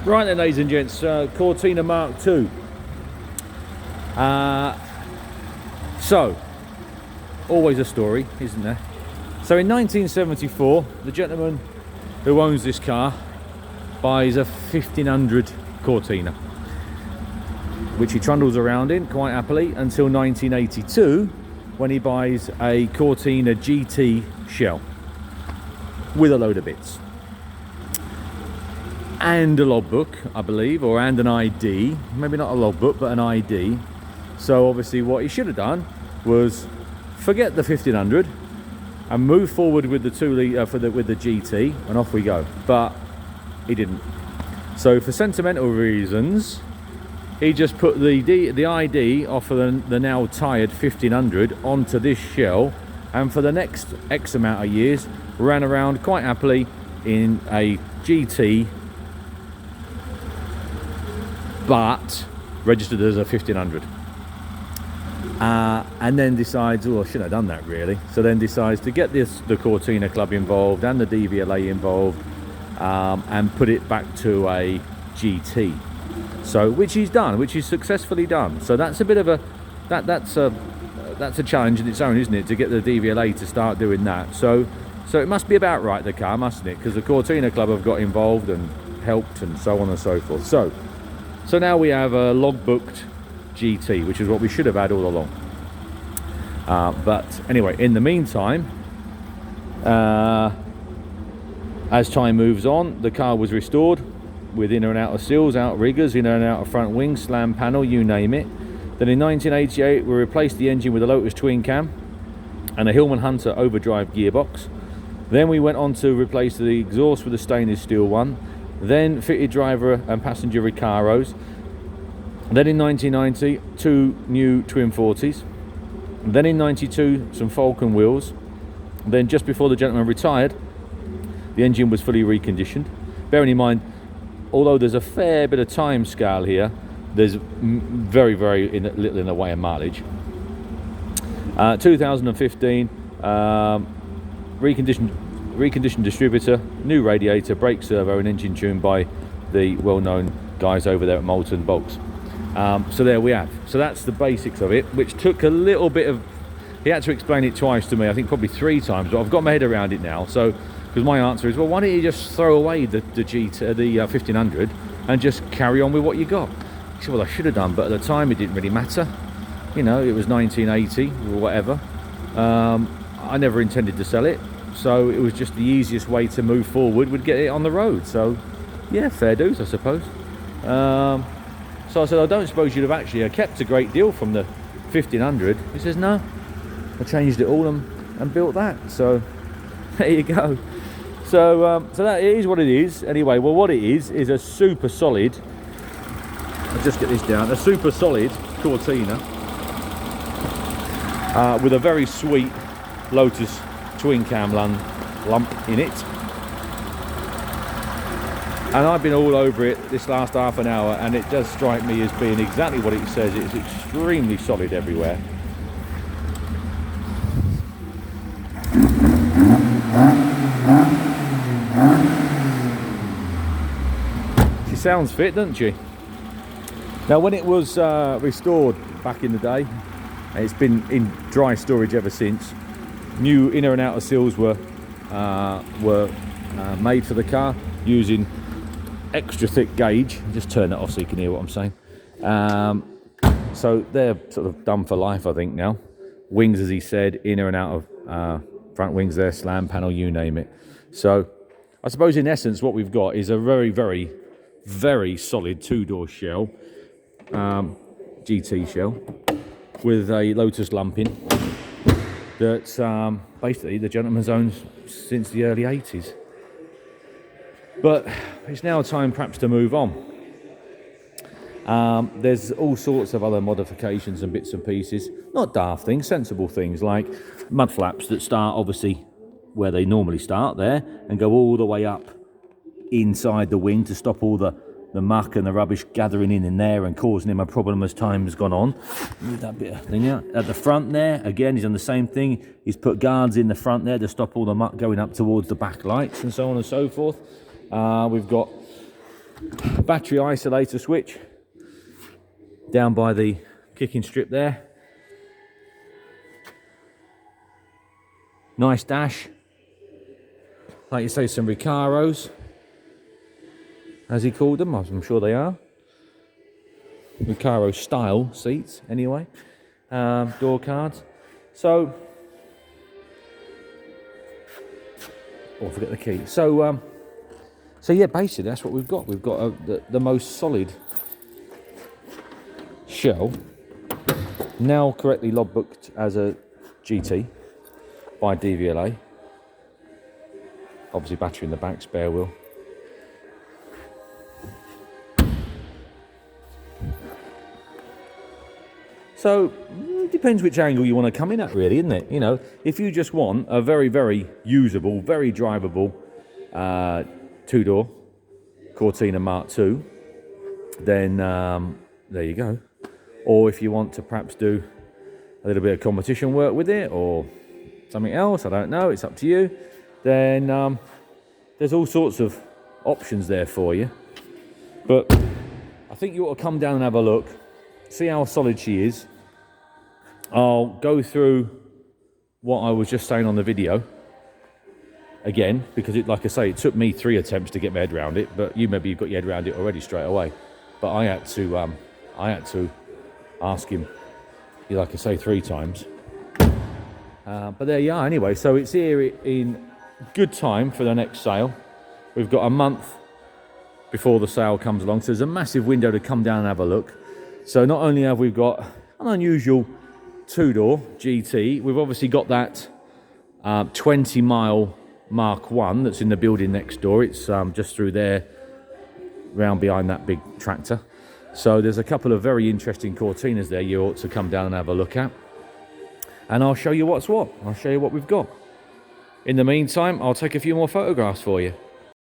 Right then, ladies and gents, Cortina Mk2. So, always a story, isn't there? So in 1974, the gentleman who owns this car buys a 1500 Cortina, which he trundles around in quite happily until 1982, when he buys a Cortina GT shell with a load of bits and a logbook, I believe, and an ID. Maybe not a logbook, but an ID. So obviously what he should have done was forget the 1500 and move forward with the 2 litre with the GT, and off we go. But he didn't. So for sentimental reasons, he just put the ID off of the now tired 1500 onto this shell, and for the next X amount of years ran around quite happily in a GT, but registered as a 1500. And then decides, oh, I shouldn't have done that really. So then decides to get the Cortina Club involved and the DVLA involved, and put it back to a GT. So which he's successfully done. So that's a bit of a that's a challenge in its own, isn't it, to get the DVLA to start doing that. So it must be about right, the car, mustn't it? Because the Cortina Club have got involved and helped and so on and so forth. So now we have a logbooked GT, which is what we should have had all along. But anyway, in the meantime, as time moves on, the car was restored with inner and outer seals, outriggers, inner and outer front wings, slam panel, you name it. Then in 1988, we replaced the engine with a Lotus twin cam and a Hillman Hunter overdrive gearbox. Then we went on to replace the exhaust with a stainless steel one. Then fitted driver and passenger Recaros. Then in 1990, 2 new twin 40s. Then in 92, some Falcon wheels. Then just before the gentleman retired, the engine was fully reconditioned. Bearing in mind, although there's a fair bit of time scale here, there's very little in the way of mileage. 2015, reconditioned distributor, new radiator, brake servo and engine tuned by the well-known guys over there at Moulton Bogs. So there we have. So that's the basics of it, which took a little bit of, he had to explain it twice to me, I think probably 3 times, but I've got my head around it now. So because my answer is, well, why don't you just throw away the 1500 and just carry on with what you got? He said, well, I should have done, but at the time it didn't really matter. You know, it was 1980 or whatever. I never intended to sell it, so it was just the easiest way to move forward would get it on the road. So yeah, fair dues, I suppose. So I said, I don't suppose you'd have actually kept a great deal from the 1500. He says, no, I changed it all and built that. So there you go. So that it is what it is. Anyway, well, what it is a super solid, I'll just get this down, a super solid Cortina with a very sweet Lotus twin cam lump in it. And I've been all over it this last half an hour, and it does strike me as being exactly what it says. It's extremely solid everywhere. She sounds fit, doesn't she? Now, when it was restored back in the day, it's been in dry storage ever since. New inner and outer seals were made for the car using extra thick gauge. Just turn that off so you can hear what I'm saying. So they're sort of done for life, I think, now. Wings, as he said, inner and out of front wings there, slam panel, you name it. So I suppose in essence what we've got is a very solid 2-door shell, GT shell, with a Lotus lumping that basically the gentleman's owned since the early 80s. But it's now time perhaps to move on. There's all sorts of other modifications and bits and pieces, not daft things, sensible things, like mud flaps that start obviously where they normally start there and go all the way up inside the wing to stop all the muck and the rubbish gathering in there and causing him a problem as time has gone on. Move that bit of thing out. At the front there, again, he's done the same thing. He's put guards in the front there to stop all the muck going up towards the back lights and so on and so forth. We've got battery isolator switch down by the kicking strip there. Nice dash. Like you say, some Recaros, as he called them. I'm sure they are. Recaro style seats, anyway. Door cards. So, oh, I forget the key. So yeah, basically that's what we've got. We've got the most solid shell, now correctly logbooked as a GT by DVLA. Obviously battery in the back, spare wheel. So, it depends which angle you want to come in at, really, isn't it? You know, if you just want a very, very usable, very drivable two-door Cortina Mk2, then there you go. Or if you want to perhaps do a little bit of competition work with it, or something else, I don't know, it's up to you, then there's all sorts of options there for you. But I think you ought to come down and have a look, see how solid she is. I'll go through what I was just saying on the video again, because like I say, it took me 3 attempts to get my head around it, but maybe you've got your head around it already straight away. But I had to ask him, like I say, 3 times. But there you are anyway. So it's here in good time for the next sale. We've got a month before the sale comes along, so there's a massive window to come down and have a look. So not only have we got an unusual 2-door GT, we've obviously got that 20-mile Mark 1 that's in the building next door. It's just through there, round behind that big tractor. So there's a couple of very interesting Cortinas there you ought to come down and have a look at. And I'll show you what's what. I'll show you what we've got. In the meantime, I'll take a few more photographs for you.